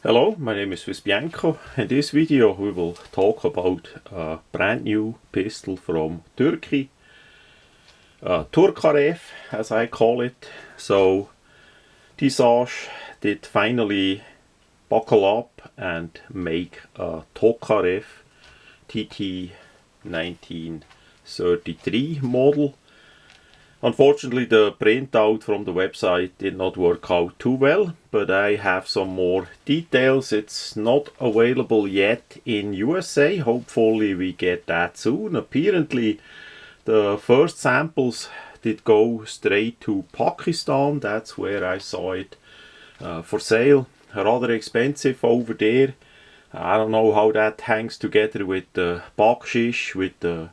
Hello, my name is Bianco. In this video we will talk about a brand new pistol from Turkey, turkarev as I call it. So Tisas did finally buckle up and make a turkarev tt-33 model. Unfortunately, the printout from the website did not work out too well, but I have some more details. It's not available yet in USA. Hopefully we get that soon. Apparently the first samples did go straight to Pakistan. That's where I saw it for sale. Rather expensive over there. I don't know how that hangs together with the bakshish, with the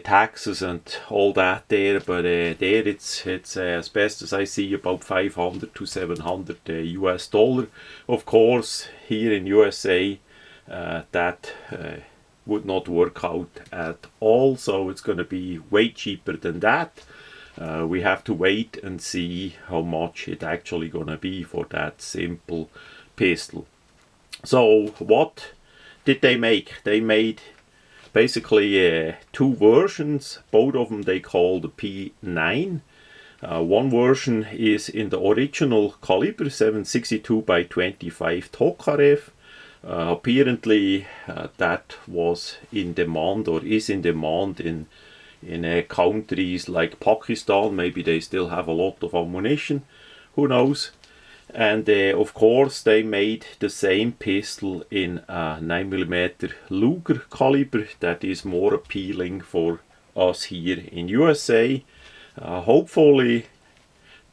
taxes and all that there, but there it's as best as I see about 500 to 700 US dollar. Of course, here in USA that would not work out at all, so it's going to be way cheaper than that. We have to wait and see how much it actually going to be for that simple pistol. So what did they make? They made basically two versions. Both of them they call the P9. One version is in the original caliber 7.62 by 25 turkarev. Apparently that was in demand or is in demand in countries like Pakistan. Maybe they still have a lot of ammunition, who knows. And of course they made the same pistol in a 9mm Luger caliber that is more appealing for us here in USA. Hopefully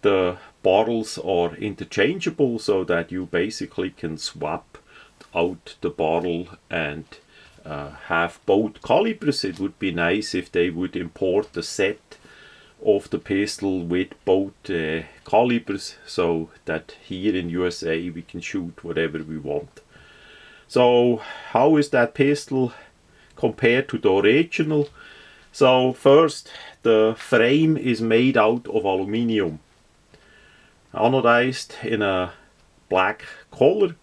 the barrels are interchangeable so that you basically can swap out the barrel and have both calibers. It would be nice if they would import the set of the pistol with both calibers so that here in USA we can shoot whatever we want. So how is that pistol compared to the original? So first, the frame is made out of aluminium, anodized in a black color.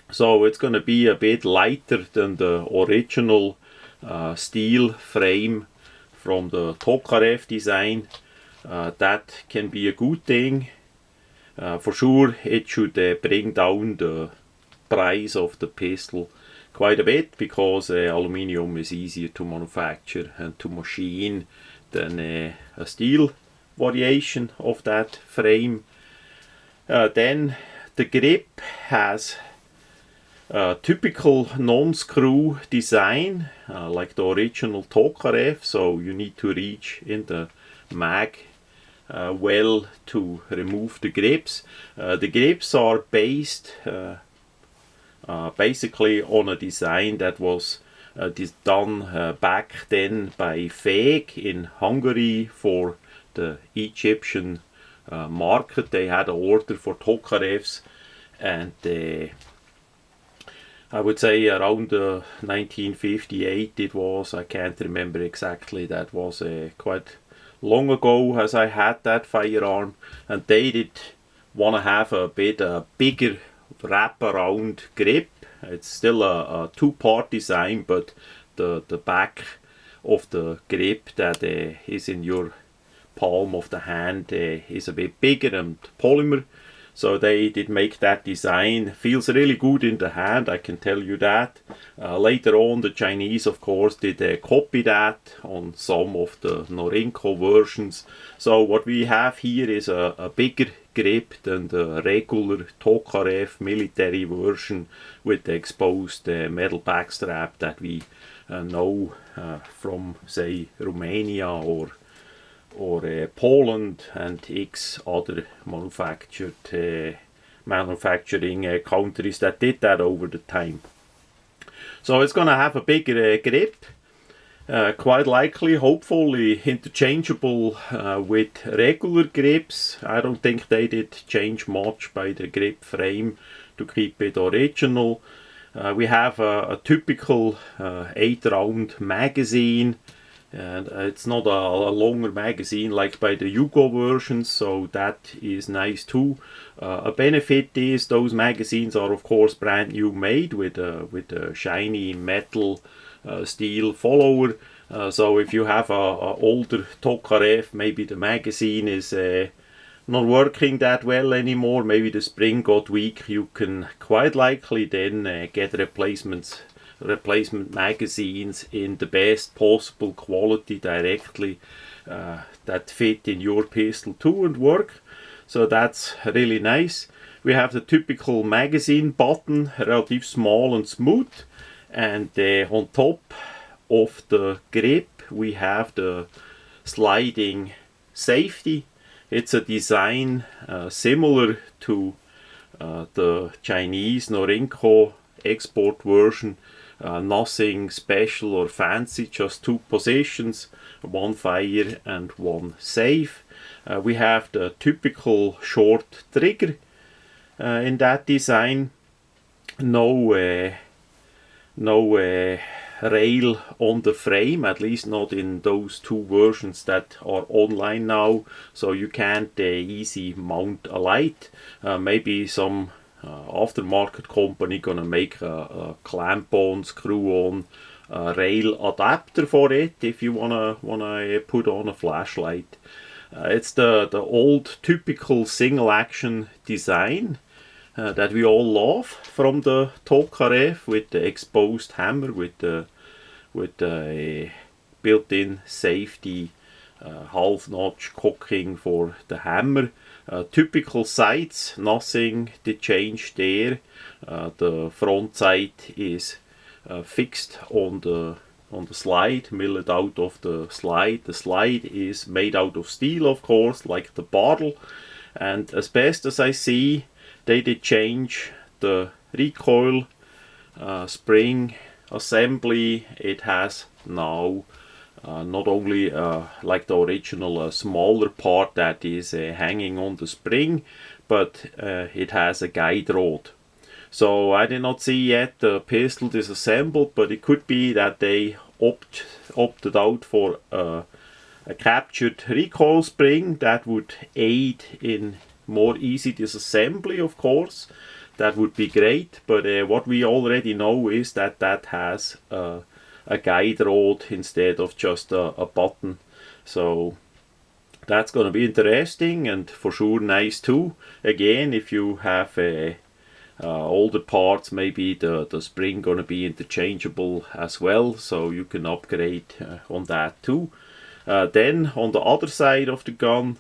So it's going to be a bit lighter than the original steel frame from the turkarev design. That can be a good thing. For sure it should bring down the price of the pistol quite a bit, because aluminium is easier to manufacture and to machine than a steel variation of that frame. Then the grip has a typical non-screw design like the original turkarev, so you need to reach in the mag well to remove the grips. The grips are based basically on a design that was done back then by Feg in Hungary for the Egyptian market. They had an order for turkarevs, and I would say around 1958 it was. I can't remember exactly. That was quite long ago as I had that firearm, and they did want to have a bit bigger wrap-around grip. It's still a two-part design, but the back of the grip that is in your palm of the hand is a bit bigger and polymer. So they did make that design. Feels really good in the hand, I can tell you that. Later on the Chinese of course did copy that on some of the Norinco versions. So what we have here is a bigger grip than the regular turkarev military version with the exposed metal backstrap that we know from, say, Romania or Poland and X other manufacturing countries that did that over the time. So it's gonna have a bigger grip, quite likely, hopefully interchangeable with regular grips. I don't think they did change much by the grip frame to keep it original. We have a typical 8-round magazine and it's not a longer magazine like by the Yugo versions, so that is nice too. A benefit is those magazines are of course brand new made with a shiny metal steel follower. So if you have a older turkarev, maybe the magazine is not working that well anymore, maybe the spring got weak, you can quite likely then get replacement magazines in the best possible quality directly that fit in your pistol too and work. So that's really nice. We have the typical magazine button, relatively small and smooth, and on top of the grip we have the sliding safety. It's a design similar to the Chinese Norinco export version. Nothing special or fancy, just two positions, one fire and one safe. We have the typical short trigger in that design. No rail on the frame, at least not in those two versions that are online now, so you can't easy mount a light. Maybe some aftermarket company gonna make a clamp on, screw on rail adapter for it if you wanna put on a flashlight. It's the old typical single action design that we all love from the turkarev, with the exposed hammer, with the built-in safety half notch cocking for the hammer. Typical sights, nothing to change there. The front sight is fixed on the slide, milled out of the slide. The slide is made out of steel, of course, like the bottle, and as best as I see, they did change the recoil spring assembly. It has now not only like the original smaller part that is hanging on the spring, but it has a guide rod. So I did not see yet the pistol disassembled, but it could be that they opted out for a captured recoil spring that would aid in more easy disassembly, of course. That would be great, but what we already know is that that has a guide rod instead of just a button. So that's going to be interesting and for sure nice too. Again, if you have older parts, maybe the spring going to be interchangeable as well, so you can upgrade on that too. Then on the other side of the gun,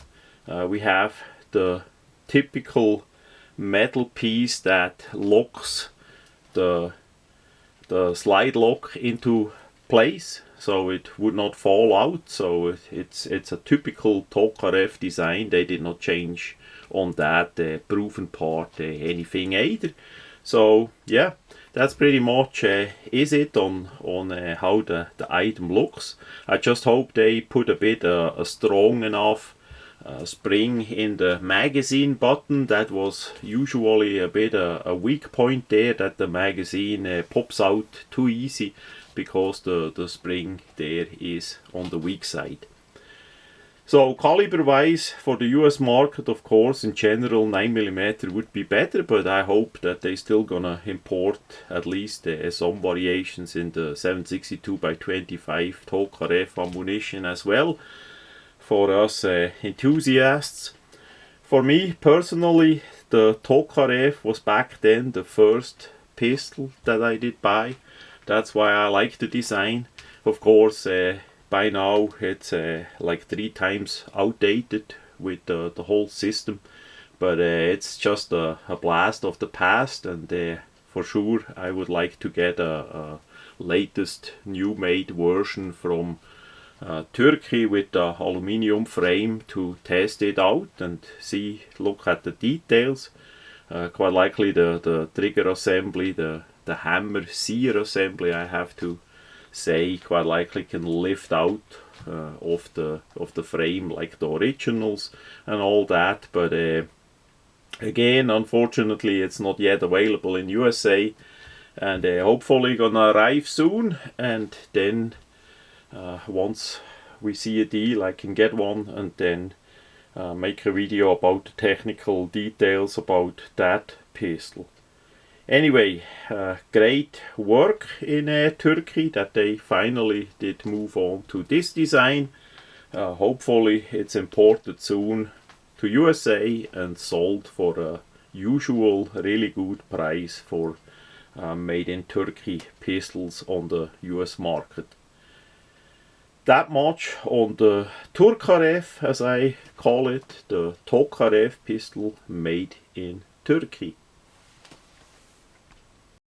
we have the typical metal piece that locks the slide lock into place, so it would not fall out. So it's a typical turkarev design. They did not change on that proven part anything either. So yeah, that's pretty much is it on how the item looks. I just hope they put a bit a strong enough spring in the magazine button. That was usually a bit a weak point there, that the magazine pops out too easy because the spring there is on the weak side. So caliber wise, for the US market, of course, in general 9mm would be better, but I hope that they still gonna import at least some variations in the 7.62x25 turkarev ammunition as well, for us enthusiasts. For me personally, the turkarev was back then the first pistol that I did buy. That's why I like the design. Of course, by now it's like 3 times outdated with the whole system, but it's just a blast of the past, and for sure I would like to get a latest new made version from Turkey with the aluminium frame to test it out and look at the details. Quite likely the trigger assembly, the hammer sear assembly, I have to say, quite likely can lift out of the frame like the originals and all that, but again, unfortunately it's not yet available in USA, and hopefully gonna arrive soon, and then Once we see a deal, I can get one and then make a video about the technical details about that pistol. Anyway, great work in Turkey that they finally did move on to this design. Hopefully it's imported soon to USA and sold for a usual really good price for made in Turkey pistols on the US market. That much on the turkarev, as I call it, the turkarev pistol made in Turkey.